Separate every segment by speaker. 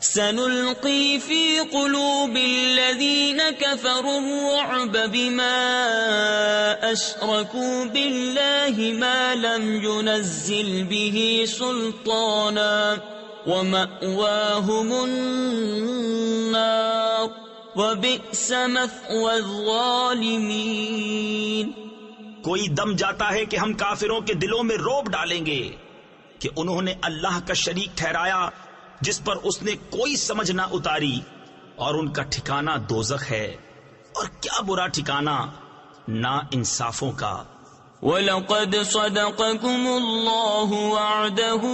Speaker 1: سنلقي في قلوب الذين كفروا الرعب بما أشركوا بالله ما لم ينزل به سلطانا ومأواهم النار وبئس مثوى الظالمین۔
Speaker 2: کوئی دم جاتا ہے کہ ہم کافروں کے دلوں میں رعب ڈالیں گے کہ انہوں نے اللہ کا شریک ٹھہرایا جس پر اس نے کوئی سمجھ نہ اتاری، اور ان کا ٹھکانہ دوزخ ہے، اور کیا برا ٹھکانہ نا انصافوں کا۔
Speaker 1: وَلَقَدْ صَدَقَكُمُ اللَّهُ وَعْدَهُ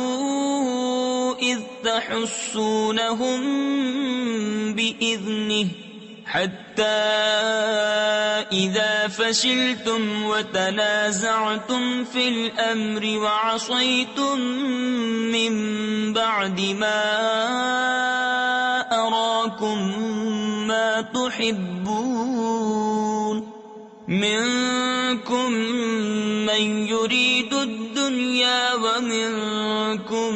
Speaker 1: إِذْ تَحُسُّونَهُم بِإِذْنِهِ حَتَّى إِذَا فَشِلْتُمْ وَتَنَازَعْتُمْ فِي الْأَمْرِ وَعَصَيْتُمْ مِنْ بَعْدِ مَا أَرَاكُمْ مَا تُحِبُّونَ مِنْكُمْ مَنْ يُرِيدُ الدُّنْيَا وَمِنْكُمْ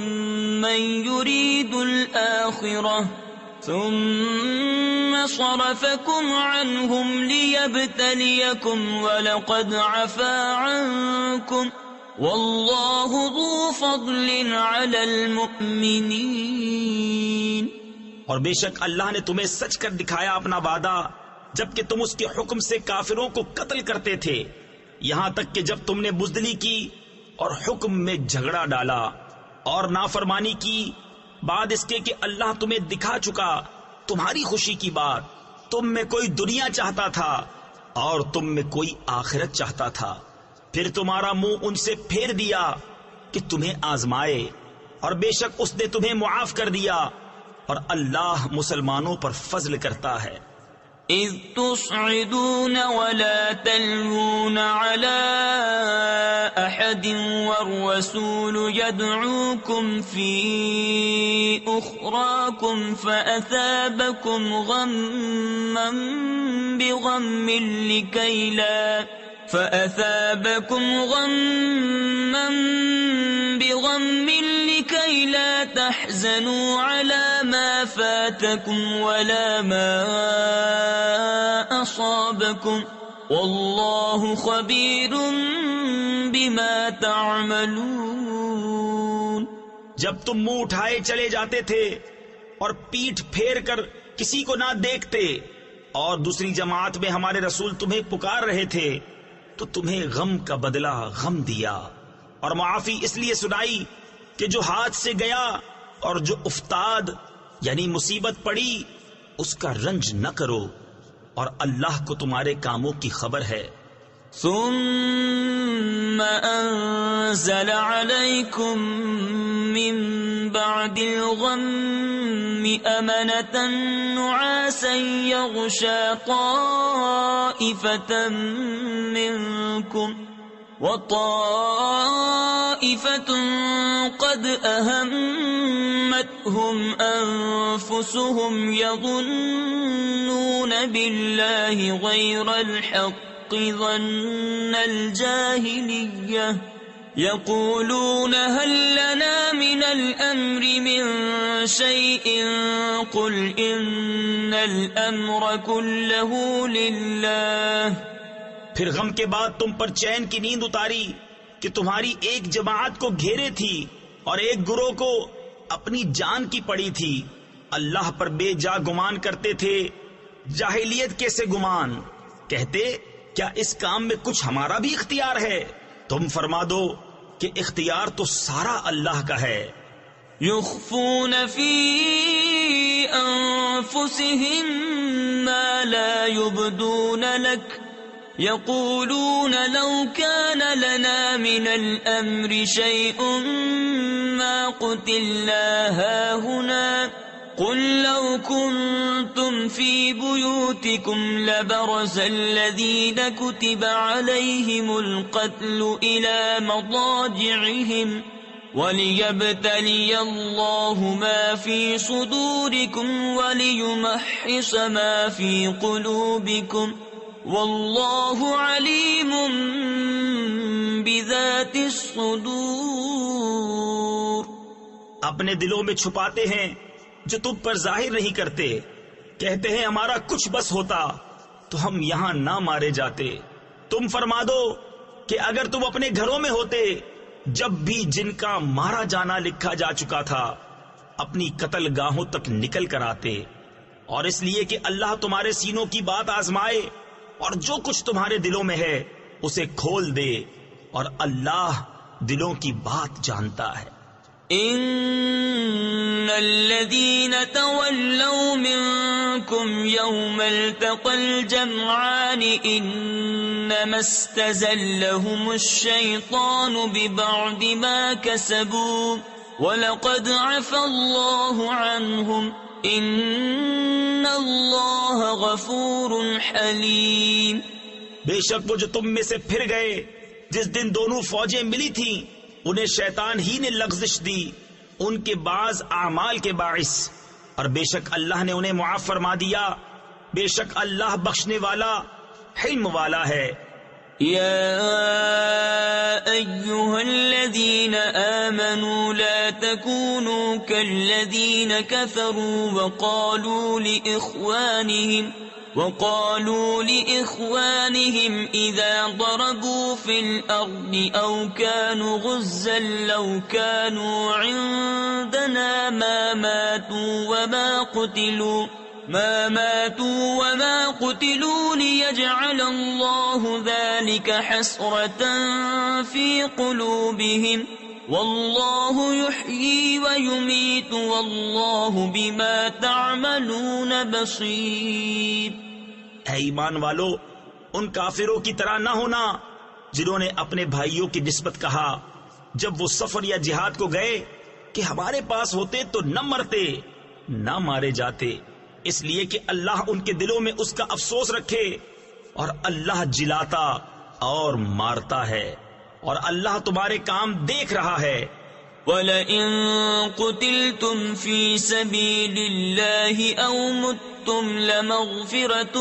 Speaker 1: مَنْ يُرِيدُ الْآخِرَةَ ثُمَّ صَرَفَكُمْ عَنْهُمْ لِيَبْتَلِيَكُمْ وَلَقَدْ عَفَا عَنْكُمْ وَاللَّهُ ذُو فَضْلٍ عَلَى الْمُؤْمِنِينَ۔
Speaker 2: اور بے شک اللہ نے تمہیں سچ کر دکھایا اپنا وعدہ جبکہ تم اس کے حکم سے کافروں کو قتل کرتے تھے، یہاں تک کہ جب تم نے بزدلی کی اور حکم میں جھگڑا ڈالا اور نافرمانی کی، بعد اس کے کہ اللہ تمہیں دکھا چکا تمہاری خوشی کی بات، تم میں کوئی دنیا چاہتا تھا اور تم میں کوئی آخرت چاہتا تھا، پھر تمہارا منہ ان سے پھیر دیا کہ تمہیں آزمائے، اور بے شک اس نے تمہیں معاف کر دیا، اور اللہ مسلمانوں پر فضل کرتا ہے۔
Speaker 1: اذ تصعدون ولا تلوون على احد والرسول يدعوكم في اخراكم فأثابكم غما بغم لكي لا تحزنوا على ما فاتكم ولا ما أصابكم والله خبير بما تعملون۔
Speaker 2: جب تم منہ اٹھائے چلے جاتے تھے اور پیٹھ پھیر کر کسی کو نہ دیکھتے، اور دوسری جماعت میں ہمارے رسول تمہیں پکار رہے تھے تو تمہیں غم کا بدلہ غم دیا، اور معافی اس لیے سنائی کہ جو ہاتھ سے گیا اور جو افتاد یعنی مصیبت پڑی اس کا رنج نہ کرو، اور اللہ کو تمہارے کاموں کی خبر ہے۔
Speaker 1: ثم انزل عليكم من بعد الغم امنة نعاسا يغشى طائفة منكم وطائفة قد أهمتهم أنفسهم يظنون بالله غير الحق ظن الجاهلية يقولون هل لنا من الأمر من شيء قل إن الأمر كله لله۔
Speaker 2: پھر غم کے بعد تم پر چین کی نیند اتاری کہ تمہاری ایک جماعت کو گھیرے تھی اور ایک گروہ کو اپنی جان کی پڑی تھی، اللہ پر بے جا گمان کرتے تھے، جاہلیت کے سے گمان، کہتے کیا اس کام میں کچھ ہمارا بھی اختیار ہے؟ تم فرما دو کہ اختیار تو سارا اللہ کا ہے۔
Speaker 1: يخفون في أنفسهم ما لا يبدون لك يقولون لو كان لنا من الأمر شيء ما قتلنا هاهنا قل لو كنتم في بيوتكم لبرز الذين كتب عليهم القتل إلى مضاجعهم وَلِيَبْتَلِيَ اللَّهُ مَا فِي صُدُورِكُمْ وَلِيُمَحِّصَ مَا فِي قُلُوبِكُمْ وَاللَّهُ عَلِيمٌ بِذَاتِ الصُّدُورِ۔
Speaker 2: اپنے دلوں میں چھپاتے ہیں جو تم پر ظاہر نہیں کرتے. کہتے ہیں ہمارا کچھ بس ہوتا تو ہم یہاں نہ مارے جاتے. تم فرما دو کہ اگر تم اپنے گھروں میں ہوتے جب بھی جن کا مارا جانا لکھا جا چکا تھا اپنی قتل گاہوں تک نکل کر آتے. اور اس لیے کہ اللہ تمہارے سینوں کی بات آزمائے اور جو کچھ تمہارے دلوں میں ہے اسے کھول دے، اور اللہ دلوں کی بات جانتا ہے.
Speaker 1: ان الذين تولوا منكم يوم التقى الجمعان انما استزلهم الشيطان ببعض ما كسبوا ولقد عفى الله عنهم ان الله غفور حليم.
Speaker 2: بے شک وہ جو تم میں سے پھر گئے جس دن دونوں فوجیں ملی تھیں انہیں شیطان ہی نے لغزش دی ان کے بعض اعمال کے باعث، اور بے شک اللہ نے انہیں معاف فرما دیا. بے شک اللہ بخشنے والا حلم والا ہے.
Speaker 1: يا أيها الذين آمنوا لا تكونوا كالذين كفروا وقالوا لإخوانهم إذا ضربوا في الأرض أو كانوا غزا لو كانوا عندنا ما ماتوا وما قتلوا ليجعل الله ذلك حسرة في قلوبهم والله يحيي ويميت والله بما تعملون بصير.
Speaker 2: اے ایمان والو، ان کافروں کی طرح نہ ہونا جنہوں نے اپنے بھائیوں کی نسبت کہا جب وہ سفر یا جہاد کو گئے کہ ہمارے پاس ہوتے تو نہ مرتے نہ مارے جاتے. اس لیے کہ اللہ ان کے دلوں میں اس کا افسوس رکھے، اور اللہ جلاتا اور مارتا ہے، اور اللہ تمہارے کام دیکھ رہا ہے.
Speaker 1: وَلَئِن قُتِلْتُمْ فِي سَبِيلِ اللَّهِ أَوْ مُتْتُمْ لَمَغْفِرَةٌ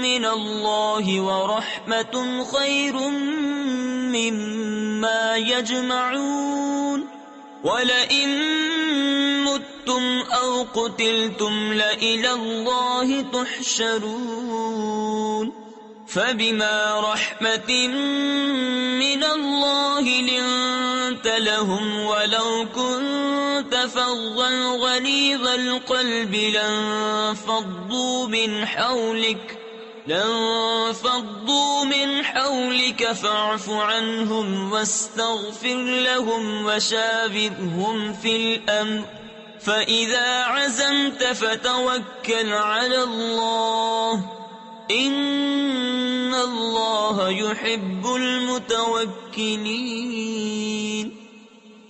Speaker 1: مِّنَ اللَّهِ وَرَحْمَةٌ خَيْرٌ مِّمَّا يَجْمَعُونَ. وَلَئِن مُتُّمْ أَوْ قُتِلْتُمْ لَإِلَى اللَّهِ تُحْشَرُونَ. فَبِمَا رَحْمَةٍ مِّنَ اللَّهِ لِنتَ لَهُمْ وَلَوْ كُنتَ فَظًّا غَلِيظَ الْقَلْبِ لانفضوا من حولك فاعف عنهم واستغفر لهم وشاورهم في الأمر فإذا عزمت فتوكل على الله إن الله يحب المتوكلين.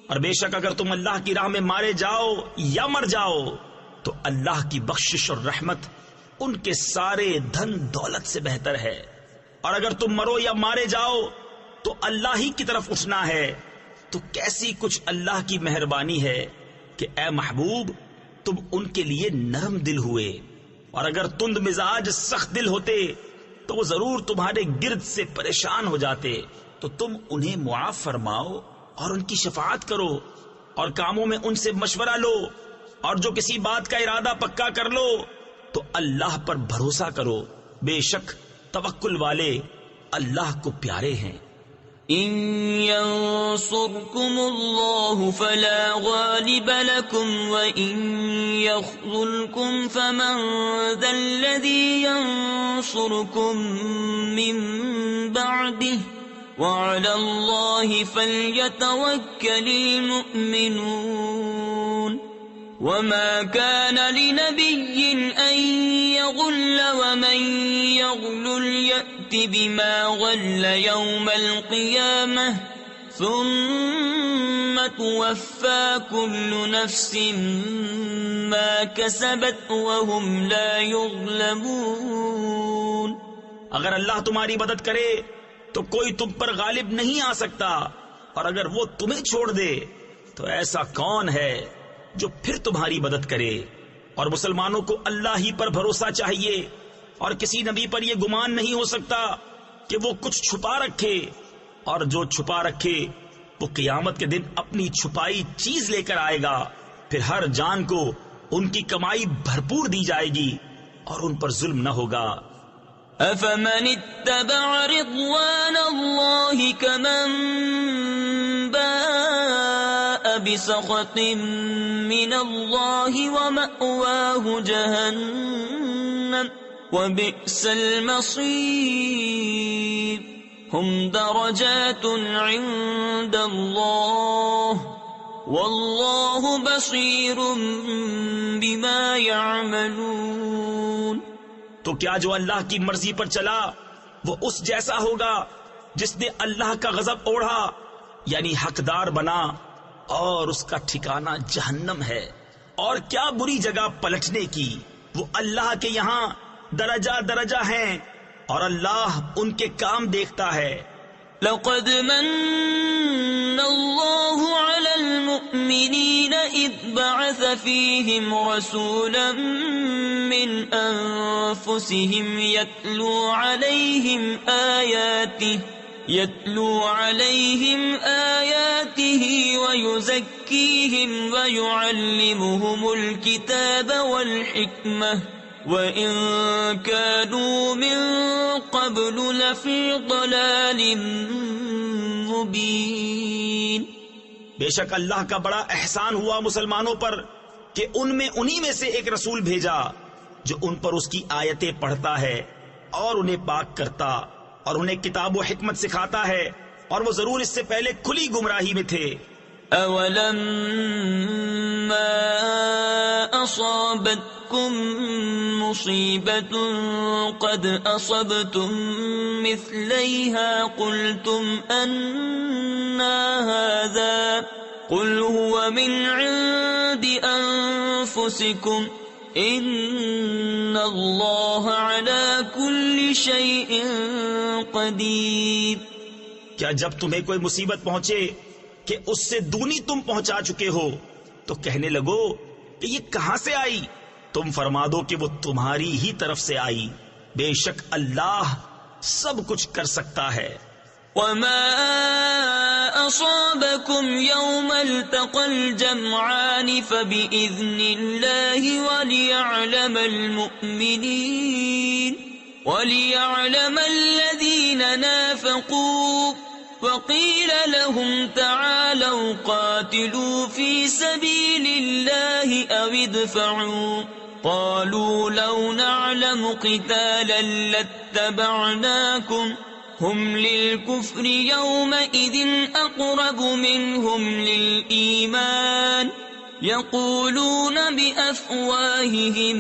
Speaker 2: اور بے شک اگر تم اللہ کی راہ میں مارے جاؤ یا مر جاؤ تو اللہ کی بخشش اور رحمت ان کے سارے دھن دولت سے بہتر ہے. اور اگر تم مرو یا مارے جاؤ تو اللہ ہی کی طرف اٹھنا ہے. تو کیسی کچھ اللہ کی مہربانی ہے کہ اے محبوب تم ان کے لیے نرم دل ہوئے. اور اگر تند مزاج سخت دل ہوتے تو وہ ضرور تمہارے گرد سے پریشان ہو جاتے. تو تم انہیں معاف فرماؤ اور ان کی شفاعت کرو اور کاموں میں ان سے مشورہ لو، اور جو کسی بات کا ارادہ پکا کر لو تو اللہ پر بھروسہ کرو. بے شک توکل والے اللہ کو پیارے ہیں.
Speaker 1: إن ينصركم الله فلا غالب لكم وإن يخذلكم فمن ذا الذي ينصركم من بعده وعلى الله فليتوكل المؤمنون. وما كان لنبي أن يغل ومن يغلل يأت بما غل يوم القيامة ثم توفى كل نفس ما كسبت وهم لا يظلمون.
Speaker 2: اگر اللہ تمہاری مدد کرے تو کوئی تم پر غالب نہیں آ سکتا، اور اگر وہ تمہیں چھوڑ دے تو ایسا کون ہے جو پھر تمہاری مدد کرے. اور مسلمانوں کو اللہ ہی پر بھروسہ چاہیے، اور کسی نبی پر یہ گمان نہیں ہو سکتا کہ وہ کچھ چھپا رکھے، اور جو چھپا رکھے وہ قیامت کے دن اپنی چھپائی چیز لے کر آئے گا. پھر ہر جان کو ان کی کمائی بھرپور دی جائے گی اور ان پر ظلم نہ ہوگا۔
Speaker 1: أفمن اتبع رضوان الله كمن باء بسخط من الله ومأواه جهنم وبئس المصير هم درجات عند الله والله بصير بما يعملون۔
Speaker 2: تو کیا جو اللہ کی مرضی پر چلا وہ اس جیسا ہوگا جس نے اللہ کا غضب اوڑھا، یعنی حقدار بنا، اور اس کا ٹھکانہ جہنم ہے، اور کیا بری جگہ پلٹنے کی۔ وہ اللہ کے یہاں درجہ درجہ ہیں اور اللہ ان کے کام دیکھتا ہے۔
Speaker 1: لقد من الله على المؤمنين إذ بعث فيهم رسولا من أنفسهم يتلو عليهم آياته ويزكيهم ويعلمهم الكتاب والحكمة وَإِن كَانُوا مِن قَبْلُ لَفِي ضَلَالٍ مُبِينٍ۔
Speaker 2: بے شک اللہ کا بڑا احسان ہوا مسلمانوں پر کہ ان میں انہی میں سے ایک رسول بھیجا جو ان پر اس کی آیتیں پڑھتا ہے اور انہیں پاک کرتا اور انہیں کتاب و حکمت سکھاتا ہے، اور وہ ضرور اس سے پہلے کھلی گمراہی میں تھے۔
Speaker 1: أَوَلَمَّا أَصَابَتْكُم مُّصِيبَةٌ قَدْ أَصَبْتُم مِّثْلَيْهَا قُلْتُمْ أَنَّىٰ هَٰذَا قُلْ هُوَ مِنْ عِندِ أَنفُسِكُمْ إِنَّ اللَّهَ عَلَىٰ كُلِّ شَيْءٍ قَدِيرٌ۔
Speaker 2: کیا جب تمہیں کوئی مصیبت پہنچے کہ اس سے دونی تم پہنچا چکے ہو تو کہنے لگو کہ یہ کہاں سے آئی؟ تم فرما دو کہ وہ تمہاری ہی طرف سے آئی، بے شک اللہ سب کچھ کر سکتا ہے۔
Speaker 1: وَمَا أَصَابَكُمْ يَوْمَ الْتَقَى الْجَمْعَانِ فَبِإِذْنِ اللَّهِ وَلِيَعْلَمَ الَّذِينَ نَافَقُوا وَقِيلَ لَهُمْ تَعَالَوْا قَاتِلُوا فِي سَبِيلِ اللَّهِ أَوِ ادْفَعُوا قَالُوا لَوْ نَعْلَمُ قِتَالًا لَاتَّبَعْنَاكُمْ هُمْ لِلْكُفْرِ يَوْمَئِذٍ أَقْرَبُ مِنْهُمْ لِلْإِيمَانِ يَقُولُونَ بِأَفْوَاهِهِمْ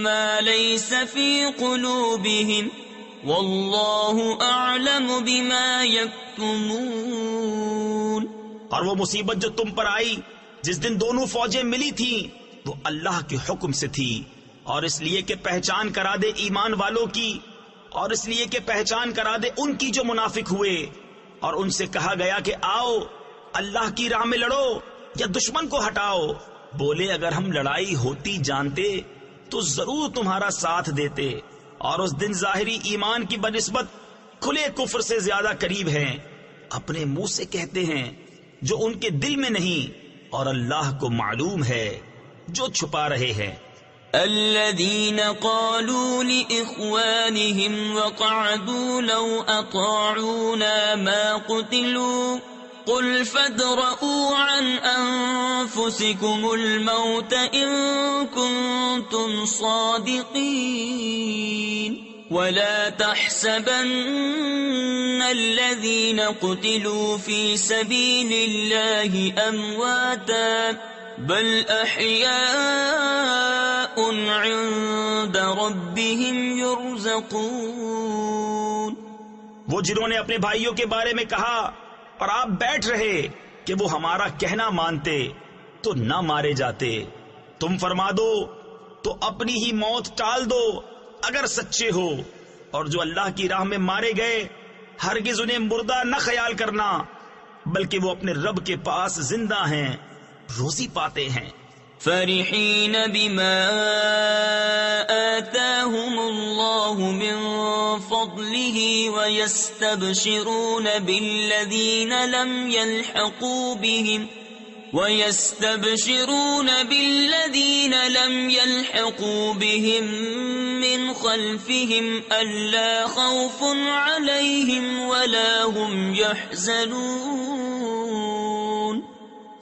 Speaker 1: مَا لَيْسَ فِي قُلُوبِهِمْ وَاللَّهُ أَعْلَمُ بِمَا يَكْتُمُونَ۔
Speaker 2: اور وہ مصیبت جو تم پر آئی جس دن دونوں فوجیں ملی تھیں وہ اللہ کے حکم سے تھی، اور اس لیے کہ پہچان کرا دے ایمان والوں کی، اور اس لیے کہ پہچان کرا دے ان کی جو منافق ہوئے، اور ان سے کہا گیا کہ آؤ اللہ کی راہ میں لڑو یا دشمن کو ہٹاؤ۔ بولے اگر ہم لڑائی ہوتی جانتے تو ضرور تمہارا ساتھ دیتے، اور اس دن ظاہری ایمان کی بنسبت کھلے کفر سے زیادہ قریب ہیں۔ اپنے منہ سے کہتے ہیں جو ان کے دل میں نہیں، اور اللہ کو معلوم ہے جو چھپا رہے ہیں۔
Speaker 1: الذين قالوا لإخوانهم وقعدوا لو أطاعونا ما قتلوا قل فادرءوا عن أنفسكم الموت إن كنتم صادقين ولا تحسبن الذين قتلوا في سبيل الله أمواتا بل أحياء عند ربهم يرزقون۔
Speaker 2: وہ جنہوں نے اپنے بھائیوں کے بارے میں کہا اور آپ بیٹھ رہے کہ وہ ہمارا کہنا مانتے تو نہ مارے جاتے، تم فرما دو تو اپنی ہی موت ٹال دو اگر سچے ہو، اور جو اللہ کی راہ میں مارے گئے ہرگز انہیں مردہ نہ خیال کرنا، بلکہ وہ اپنے رب کے پاس زندہ ہیں، روزی پاتے ہیں۔
Speaker 1: فرحين بما آتاهم الله من فضله ويستبشرون بالذين لم وَيَسْتَبْشِرُونَ بِالَّذِينَ لَمْ يَلْحَقُوا بِهِمْ مِنْ خَلْفِهِمْ أَلَّا خَوْفٌ عَلَيْهِمْ وَلَا هُمْ يَحْزَنُونَ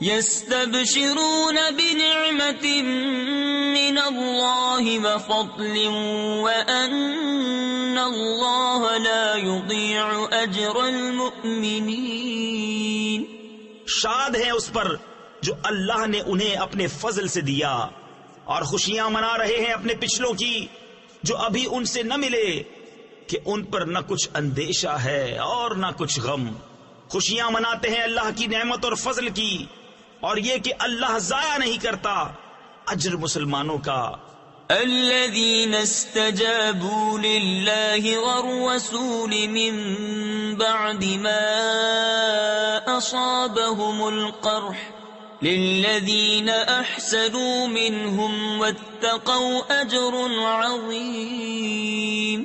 Speaker 1: يَسْتَبْشِرُونَ بِنِعْمَةٍ مِّنَ اللَّهِ وَفَضْلٍ وَأَنَّ اللَّهَ لَا يُضِيعُ أَجْرَ الْمُؤْمِنِينَ
Speaker 2: شاد ہیں اس پر جو اللہ نے انہیں اپنے فضل سے دیا، اور خوشیاں منا رہے ہیں اپنے پچھلوں کی جو ابھی ان سے نہ ملے، کہ ان پر نہ کچھ اندیشہ ہے اور نہ کچھ غم۔ خوشیاں مناتے ہیں اللہ کی نعمت اور فضل کی، اور یہ کہ اللہ ضائع نہیں کرتا اجر مسلمانوں کا۔
Speaker 1: الذين استجابوا لله والرسول من بعد ما أصابهم القرح للذين أحسنوا منهم واتقوا أجر عظيم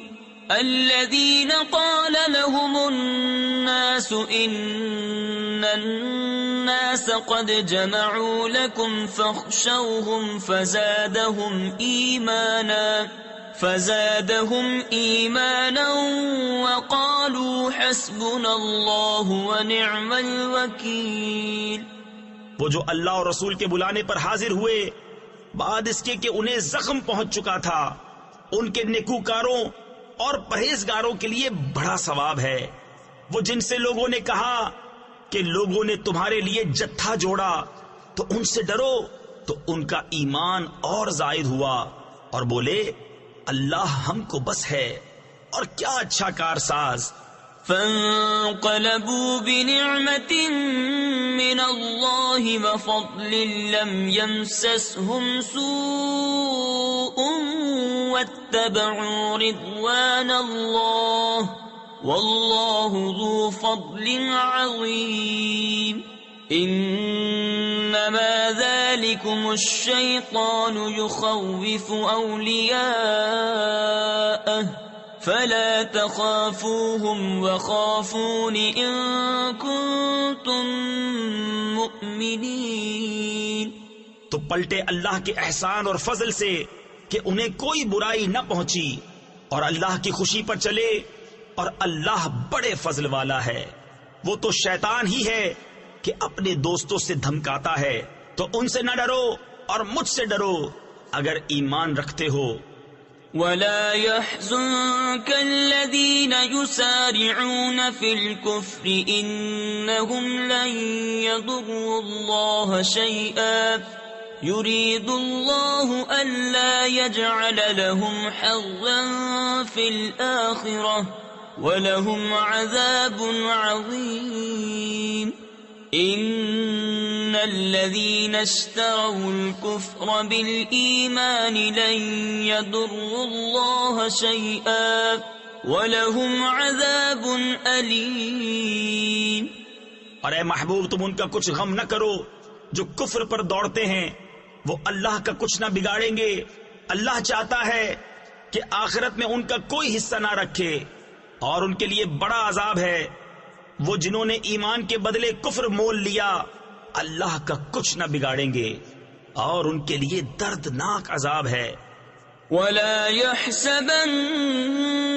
Speaker 1: الذين قال لهم الناس إن الناس قد جمعوا لكم فاخشوهم فزادهم إيمانا وقالوا حسبنا الله ونعم الوكيل۔
Speaker 2: وہ جو اللہ اور رسول کے بلانے پر حاضر ہوئے بعد اس کے کہ انہیں زخم پہنچ چکا تھا، ان کے نیکوکاروں اور پرہیزگاروں کے لیے بڑا ثواب ہے۔ وہ جن سے لوگوں نے کہا کہ لوگوں نے تمہارے لیے جتھا جوڑا تو ان سے ڈرو، تو ان کا ایمان اور زائد ہوا اور بولے اللہ ہم کو بس ہے، اور کیا اچھا کارساز۔
Speaker 1: فانقلبوا بنعمة من الله وفضل لم يمسسهم سوء واتبعوا رضوان الله والله ذو فضل عظيم انما ذلكم الشيطان يخوف اولياءه فلا تخافوهم وخافون ان كنتم مؤمنين۔
Speaker 2: تو پلٹے اللہ کے احسان اور فضل سے کہ انہیں کوئی برائی نہ پہنچی، اور اللہ کی خوشی پر چلے، اور اللہ بڑے فضل والا ہے۔ وہ تو شیطان ہی ہے کہ اپنے دوستوں سے دھمکاتا ہے، تو ان سے نہ ڈرو اور مجھ سے ڈرو اگر ایمان رکھتے ہو۔
Speaker 1: ولا يحزنك الذين يسارعون في الكفر إنهم لن يضروا الله شيئا يريد الله ألا يجعل لهم حظا في الآخرة ولهم عذاب عظيم ان الذين اشتروا الكفر بالإيمان لن يضروا الله شيئا ولهم عذاب أليم۔
Speaker 2: اور اے محبوب تم ان کا کچھ غم نہ کرو جو کفر پر دوڑتے ہیں، وہ اللہ کا کچھ نہ بگاڑیں گے۔ اللہ چاہتا ہے کہ آخرت میں ان کا کوئی حصہ نہ رکھے، اور ان کے لیے بڑا عذاب ہے۔ وہ جنہوں نے ایمان کے بدلے کفر مول لیا اللہ کا کچھ نہ بگاڑیں گے، اور ان کے لیے دردناک عذاب ہے۔
Speaker 1: ولا يحسبن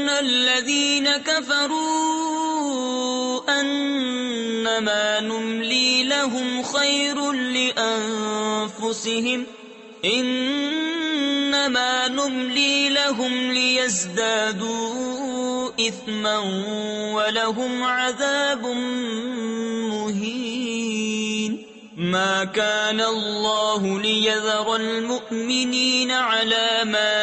Speaker 1: الذين كفروا انما نملي لهم خير لانفسهم انما نملي لهم ليزدادوا اثما ولهم عذاب مهين ما كان الله ليذر المؤمنين على ما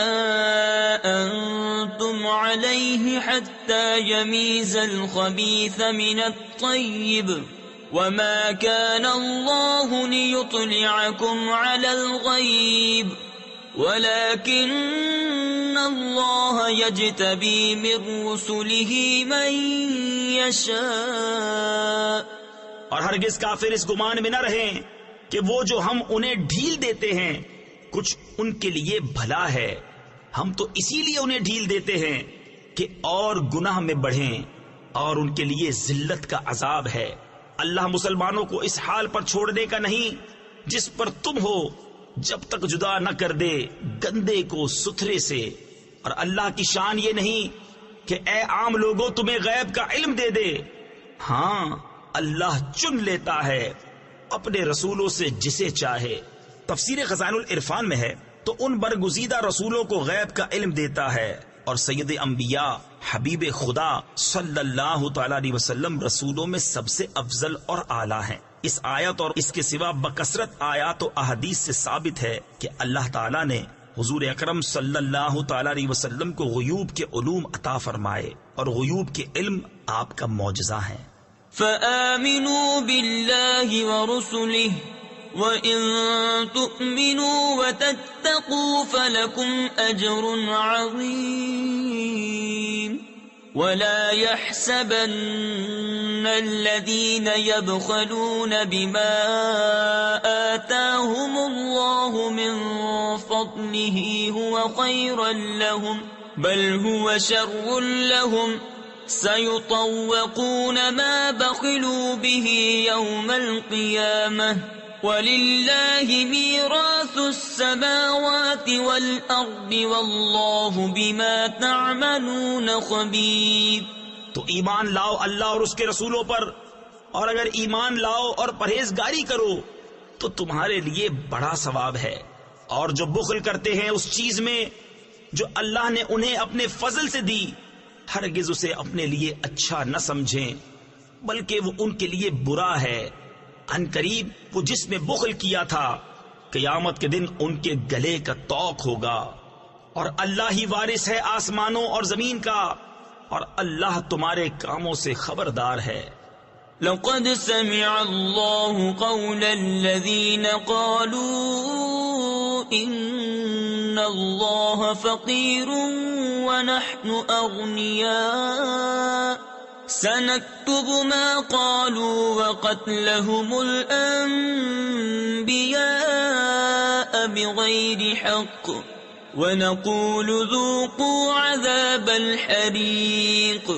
Speaker 1: أنتم عليه حتى يميز الخبيث من الطيب وما كان الله ليطلعكم على الغيب ولكن الله يجتبي من رسله من يشاء۔
Speaker 2: اور ہرگز کافر اس گمان میں نہ رہیں کہ وہ جو ہم انہیں ڈھیل دیتے ہیں کچھ ان کے لیے بھلا ہے، ہم تو اسی لیے انہیں ڈھیل دیتے ہیں کہ اور گناہ میں بڑھیں، اور ان کے لیے ذلت کا عذاب ہے۔ اللہ مسلمانوں کو اس حال پر چھوڑنے کا نہیں جس پر تم ہو جب تک جدا نہ کر دے گندے کو ستھرے سے. اور اللہ کی شان یہ نہیں کہ اے عام لوگوں تمہیں غیب کا علم دے دے. ہاں اللہ چن لیتا ہے اپنے رسولوں سے جسے چاہے. تفسیر خزائن العرفان میں ہے تو ان برگزیدہ رسولوں کو غیب کا علم دیتا ہے، اور سید انبیاء حبیب خدا صلی اللہ تعالی علیہ وسلم رسولوں میں سب سے افضل اور اعلیٰ ہیں. اس آیت اور اس کے سوا بکثرت آیات و احادیث سے ثابت ہے کہ اللہ تعالیٰ نے حضور اکرم صلی اللہ تعالی علیہ وسلم کو غیوب کے علوم عطا فرمائے، اور غیوب کے علم آپ کا معجزہ ہیں.
Speaker 1: فآمنوا بالله ورسله وإن تؤمنوا وتتقوا فلكم أجر عظيم. ولا يحسبن الذين يبخلون بما آتاهم الله من فضله هو خيرا لهم بل هو شر لهم سيطوقون ما بخلوا به يوم القيامة وَلِلَّهِ مِيرَاثُ السَّمَاوَاتِ وَالْأَرْضِ وَاللَّهُ بِمَا تَعْمَلُونَ خَبِيرٌ.
Speaker 2: تو ایمان لاؤ اللہ اور اس کے رسولوں پر، اور اگر ایمان لاؤ اور پرہیزگاری کرو تو تمہارے لیے بڑا ثواب ہے. اور جو بخل کرتے ہیں اس چیز میں جو اللہ نے انہیں اپنے فضل سے دی، ہرگز اسے اپنے لیے اچھا نہ سمجھیں بلکہ وہ ان کے لیے برا ہے. ان قریب وہ جس نے بخل کیا تھا قیامت کے دن ان کے گلے کا طوق ہوگا. اور اللہ ہی وارث ہے آسمانوں اور زمین کا، اور اللہ تمہارے کاموں سے خبردار ہے.
Speaker 1: لقد سمع الله قول الذين قالوا إن الله فقير ونحن أغنياء سنكتب ما قالوا وقتلهم الأنبياء بغير حق ونقول ذوقوا عذاب الحريق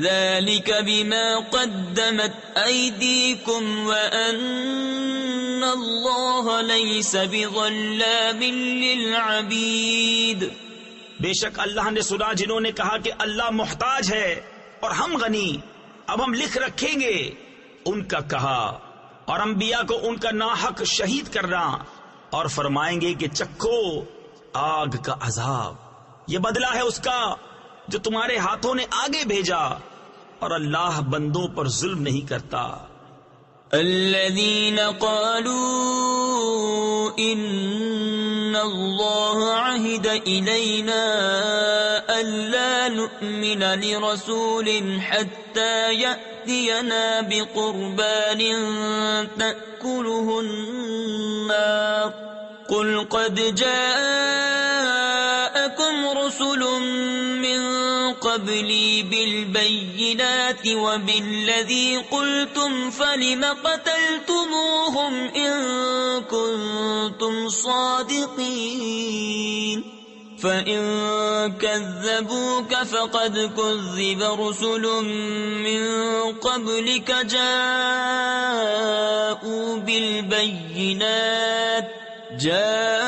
Speaker 1: ذلك بما قدمت أيديكم وأن الله ليس بظلام للعبيد.
Speaker 2: بے شک اللہ نے سنا جنہوں نے کہا کہ اللہ محتاج ہے اور ہم غنی، اب ہم لکھ رکھیں گے ان کا کہا اور انبیاء کو ان کا ناحق شہید کرنا، اور فرمائیں گے کہ چکھو آگ کا عذاب، یہ بدلہ ہے اس کا جو تمہارے ہاتھوں نے آگے بھیجا، اور اللہ بندوں پر ظلم نہیں کرتا.
Speaker 1: الذين قالوا إن الله عهد إلينا ألا نؤمن لرسول حتى يأتينا بقربان تأكله النار قل قد جاءكم رسل من قبلي بالبينات وبالذي قلتم فلم قتلتموهم إن كنتم صادقين فإن كذبوك فقد كذب رسل من قبلك جاءوا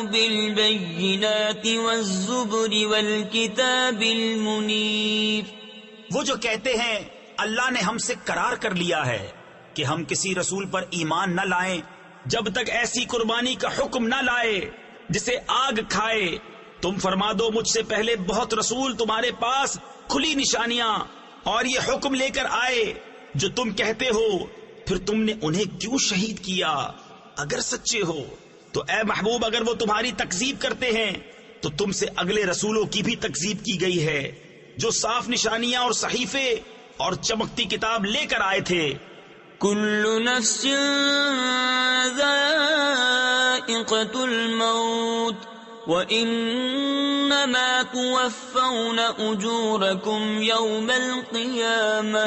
Speaker 1: بالبينات والزبر والكتاب المنير.
Speaker 2: وہ جو کہتے ہیں اللہ نے ہم سے قرار کر لیا ہے کہ ہم کسی رسول پر ایمان نہ لائیں جب تک ایسی قربانی کا حکم نہ لائے جسے آگ کھائے. تم فرما دو مجھ سے پہلے بہت رسول تمہارے پاس کھلی نشانیاں اور یہ حکم لے کر آئے جو تم کہتے ہو، پھر تم نے انہیں کیوں شہید کیا اگر سچے ہو؟ تو اے محبوب اگر وہ تمہاری تکذیب کرتے ہیں تو تم سے اگلے رسولوں کی بھی تکذیب کی گئی ہے جو صاف نشانیاں اور صحیفے اور چمکتی کتاب لے کر آئے تھے.
Speaker 1: كل نفس ذائقة الموت وإنما توفون أجوركم يوم القيامة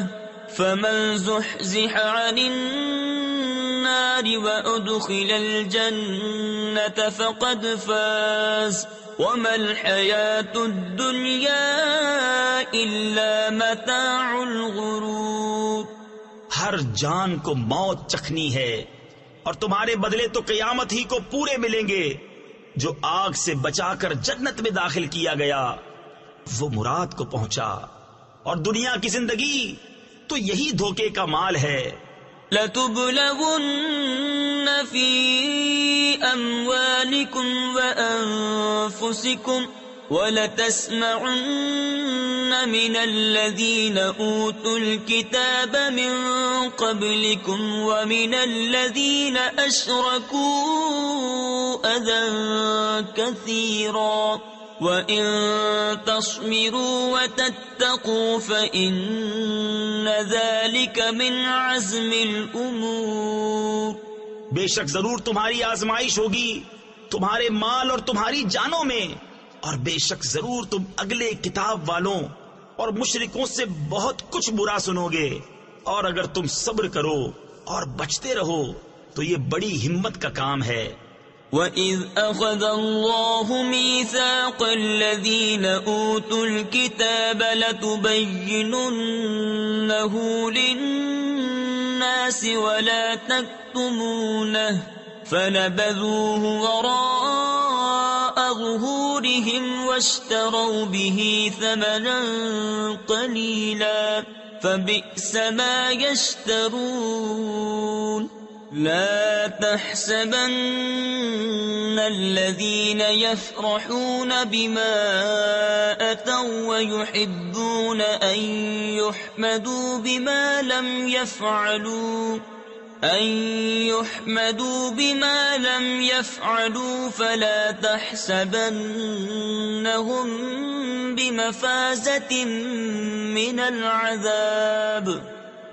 Speaker 1: فمن زحزح عن النار وأدخل الجنة فقد فاز وما الحياة الدنيا إلا متاع الغرور.
Speaker 2: ہر جان کو موت چکھنی ہے اور تمہارے بدلے تو قیامت ہی کو پورے ملیں گے. جو آگ سے بچا کر جنت میں داخل کیا گیا وہ مراد کو پہنچا، اور دنیا کی زندگی تو یہی دھوکے کا مال ہے.
Speaker 1: لَتُبْلَوُنَّ فِي أَمْوَالِكُمْ وَأَنفُسِكُمْ وَلَتَسْمَعُنَّ مِنَ الَّذِينَ أُوتُوا الْكِتَابَ مِنْ قَبْلِكُمْ وَمِنَ الَّذِينَ أَشْرَكُوا أَذًى كَثِيرًا وَإِن تَصْبِرُوا وَتَتَّقُوا فَإِنَّ ذَلِكَ مِنْ عَزْمِ الْأُمُورِ.
Speaker 2: بے شک ضرور تمہاری آزمائش ہوگی تمہارے مال اور تمہاری جانوں میں، اور بے شک ضرور تم اگلے کتاب والوں اور مشرکوں سے بہت کچھ برا سنو گے، اور اگر تم صبر کرو اور بچتے رہو تو یہ بڑی ہمت کا کام ہے.
Speaker 1: وَإِذْ أَخَذَ اللَّهُ مِيثَاقَ الَّذِينَ أُوتُوا الْكِتَابَ لَتُبَيِّنُنَّهُ لِلنَّاسِ وَلَا تَكْتُمُونَهُ فَنَبَذُوهُ وَرَاءَ ظُهُورِهِمْ وَاشْتَرَوْا بِهِ ثَمَنًا قَلِيلًا فَبِئْسَ مَا يَشْتَرُونَ. لا تحسبن الذين يفرحون بما أتوا ويحبون أن يحمدوا بما لم يفعلوا فلا تحسبنهم بمفازة من العذاب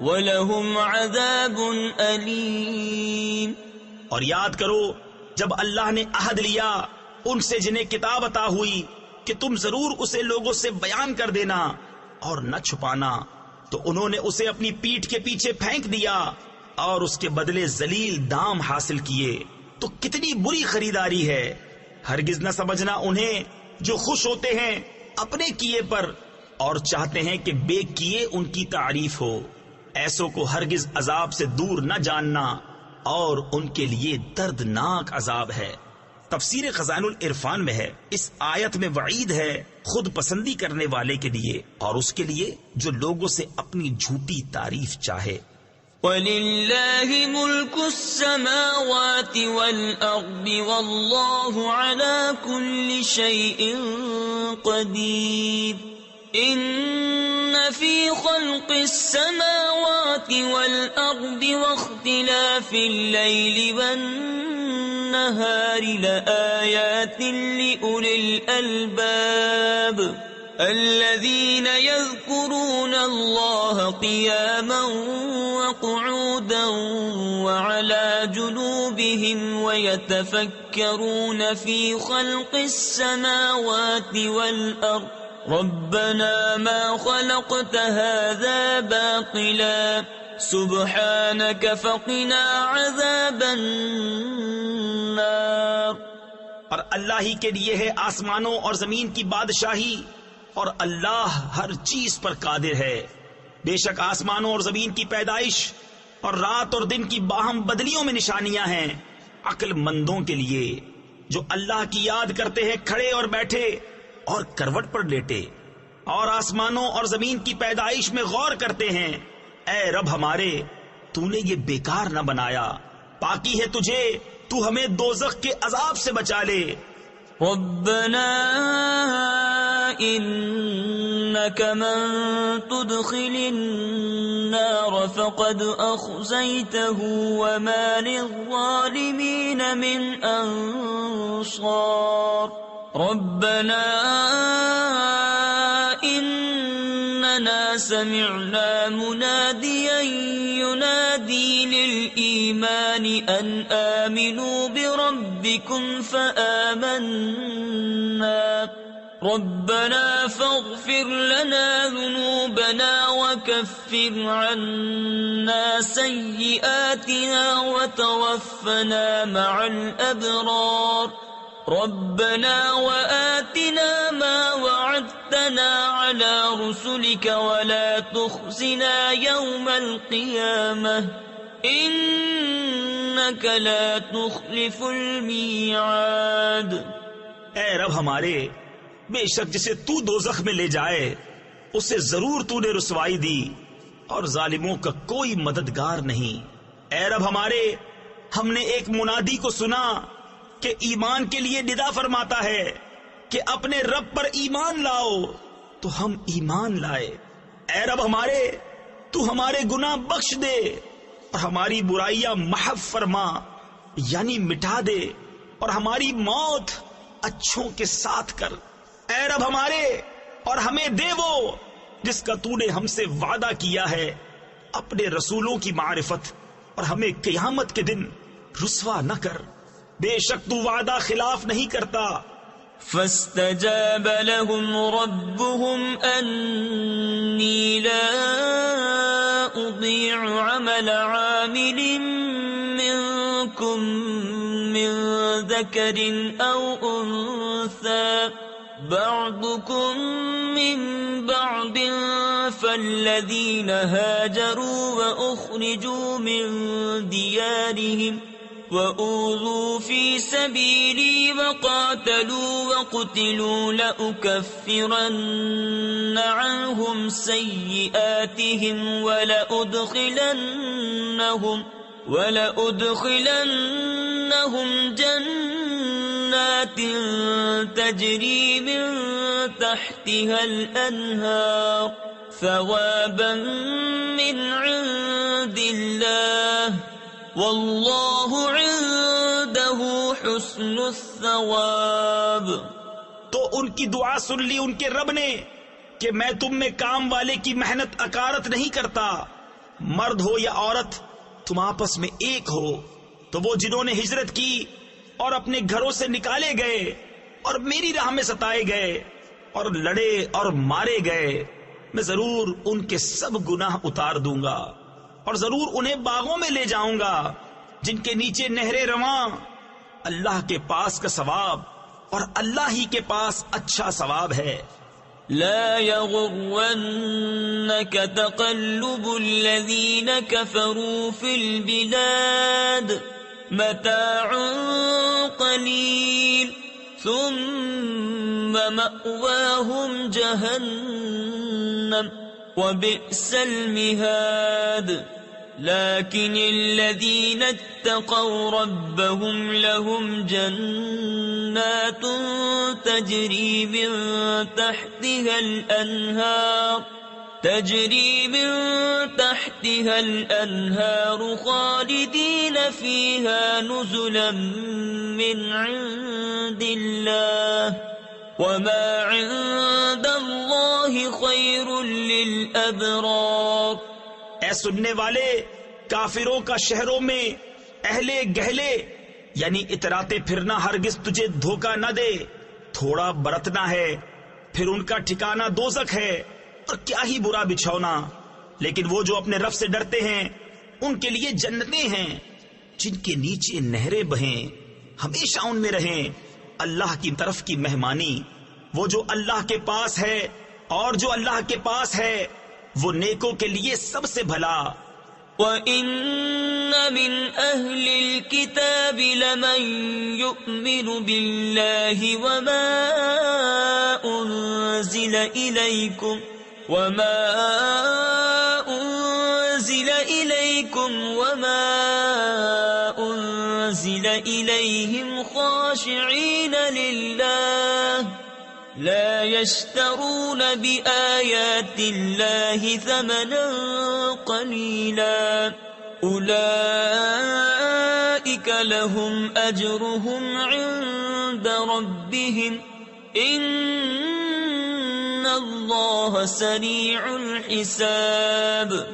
Speaker 1: وَلَهُمْ عَذَابٌ أَلِيمٌ.
Speaker 2: اور یاد کرو جب اللہ نے عہد لیا ان سے جنہیں کتاب عطا ہوئی کہ تم ضرور اسے لوگوں سے بیان کر دینا اور نہ چھپانا، تو انہوں نے اسے اپنی پیٹھ کے پیچھے پھینک دیا اور اس کے بدلے ذلیل دام حاصل کیے. تو کتنی بری خریداری ہے. ہرگز نہ سمجھنا انہیں جو خوش ہوتے ہیں اپنے کیے پر اور چاہتے ہیں کہ بے کیے ان کی تعریف ہو. ایسوں کو ہرگز عذاب سے دور نہ جاننا، اور ان کے لیے دردناک عذاب ہے. تفسیر خزائن العرفان میں ہے اس آیت میں وعید ہے خود پسندی کرنے والے کے لیے اور اس کے لیے جو لوگوں سے اپنی جھوٹی تعریف چاہے.
Speaker 1: وَلِلَّهِ مُلْكُ السَّمَاوَاتِ وَالْأَرْضِ وَاللَّهُ عَلَى كُلِّ شَيْءٍ قَدِيرٌ. إِنَّ فِي خَلْقِ السَّمَاوَاتِ وَالْأَرْضِ وَاخْتِلَافِ اللَّيْلِ وَالنَّهَارِ لَآيَاتٍ لِأُولِي الْأَلْبَابِ الَّذِينَ يَذْكُرُونَ اللَّهَ قِيَامًا وَقُعُودًا وَعَلَى جُنُوبِهِمْ وَيَتَفَكَّرُونَ فِي خَلْقِ السَّمَاوَاتِ وَالْأَرْضِ رَبَّنَا مَا خَلَقْتَ هَذَا بَاطِلًا سُبْحَانَكَ فَقِنَا عَذَابَ النَّارِ.
Speaker 2: اور اللہ ہی کے لیے ہے آسمانوں اور زمین کی بادشاہی، اور اللہ ہر چیز پر قادر ہے. بے شک آسمانوں اور زمین کی پیدائش اور رات اور دن کی باہم بدلیوں میں نشانیاں ہیں عقل مندوں کے لیے جو اللہ کی یاد کرتے ہیں کھڑے اور بیٹھے اور کروٹ پر لیٹے، اور آسمانوں اور زمین کی پیدائش میں غور کرتے ہیں. اے رب ہمارے، تو نے یہ بیکار نہ بنایا، پاکی ہے تجھے، تو ہمیں دوزخ کے عذاب سے بچا لے.
Speaker 1: ربنا انك من تدخل النار فقد اخزيته وما للظالمين من انصار. ربنا اننا سمعنا مناديا ينادي للإيمان أن آمنوا بربكم فآمنا. ربنا فاغفر لنا ذنوبنا وكفر عنا سيئاتنا وتوفنا مع الأبرار. ربنا وآتنا ما وعدتنا على رسلك ولا تخزنا يوم القيامة إنك إنك لا تخلف الميعاد.
Speaker 2: اے رب ہمارے، بے شک جسے تو دوزخ میں لے جائے اسے ضرور تو نے رسوائی دی، اور ظالموں کا کوئی مددگار نہیں. اے رب ہمارے، ہم نے ایک منادی کو سنا کہ ایمان کے لیے ندا فرماتا ہے کہ اپنے رب پر ایمان لاؤ، تو ہم ایمان لائے. اے رب ہمارے، تو ہمارے گناہ بخش دے اور ہماری برائیاں محو فرما، یعنی مٹا دے، اور ہماری موت اچھوں کے ساتھ کر. اے رب ہمارے، اور ہمیں دے وہ جس کا تو نے ہم سے وعدہ کیا ہے، اپنے رسولوں کی معرفت، اور ہمیں قیامت کے دن رسوا نہ کر، بے شک تو وعدہ خلاف نہیں کرتا.
Speaker 1: فاستجاب لهم ربهم أني لا أضيع عمل عامل منكم من ذكر أو أنثى بعضكم من بعض، فالذين هاجروا وأخرجوا من ديارهم وأوذوا في سبيلي وقاتلوا وقتلوا لأكفرن عنهم سيئاتهم ولأدخلنهم جنات تجري من تحتها الأنهار ثوابا من عند الله واللہ عنده حسن الثواب.
Speaker 2: تو ان کی دعا سن لی ان کے رب نے کہ میں تم میں کام والے کی محنت اکارت نہیں کرتا، مرد ہو یا عورت تم آپس میں ایک ہو. تو وہ جنہوں نے ہجرت کی اور اپنے گھروں سے نکالے گئے اور میری راہ میں ستائے گئے اور لڑے اور مارے گئے، میں ضرور ان کے سب گناہ اتار دوں گا، اور ضرور انہیں باغوں میں لے جاؤں گا جن کے نیچے نہریں رواں. اللہ کے پاس کا ثواب، اور اللہ ہی کے پاس اچھا ثواب ہے.
Speaker 1: لا يغرنك تقلب الذين كفروا في البلاد متاع قليل ثم مأواهم جهنم وبئس المهاد. لكن الذين اتقوا ربهم لهم جنات تجري من تحتها الأنهار خالدين فيها نزلا من عند الله وما عند الله خير للأبرار.
Speaker 2: اے سننے والے، کافروں کا شہروں میں اہل گہلے یعنی اتراتے پھرنا ہرگز تجھے دھوکہ نہ دے. تھوڑا برتنا ہے پھر ان کا ٹھکانہ دوزخ ہے، اور کیا ہی برا بچھونا. لیکن وہ جو اپنے رب سے ڈرتے ہیں ان کے لیے جنتیں ہیں جن کے نیچے نہریں بہیں، ہمیشہ ان میں رہیں. اللہ کی طرف کی مہمانی، وہ جو اللہ کے پاس ہے اور جو اللہ کے پاس ہے وہ نیکوں کے لیے سب سے بھلا.
Speaker 1: وَإِنَّ مِنْ أَهْلِ الْكِتَابِ لَمَنْ يُؤْمِنُ بِاللَّهِ وَمَا أُنْزِلَ إِلَيْكُمْ وَمَا أُنْزِلَ إِلَيْهِمْ خَاشِعِينَ لِلَّهِ لا يشترون بآيات الله ثمنا قليلا أولئك لهم أجرهم عند ربهم إن الله سريع الحساب.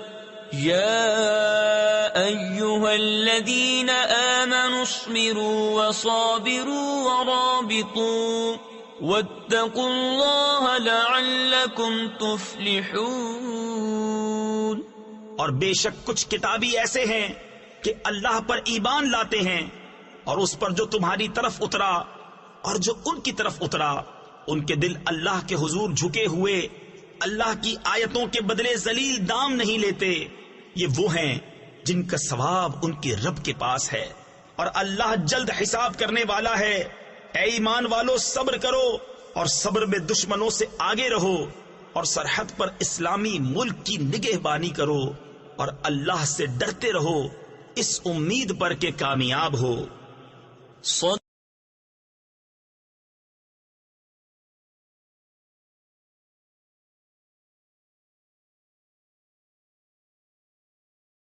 Speaker 1: يا أيها الذين آمنوا اصبروا وصابروا ورابطوا واتقوا اللہ لعلکم تفلحون.
Speaker 2: اور بے شک کچھ کتابی ایسے ہیں کہ اللہ پر ایمان لاتے ہیں، اور اس پر جو تمہاری طرف اترا اور جو ان کی طرف اترا، ان کے دل اللہ کے حضور جھکے ہوئے اللہ کی آیتوں کے بدلے ذلیل دام نہیں لیتے. یہ وہ ہیں جن کا ثواب ان کے رب کے پاس ہے، اور اللہ جلد حساب کرنے والا ہے۔ اے ایمان والو، صبر کرو اور صبر میں دشمنوں سے آگے رہو، اور سرحد پر اسلامی ملک کی نگہبانی کرو، اور اللہ سے ڈرتے رہو اس امید پر کہ کامیاب ہو۔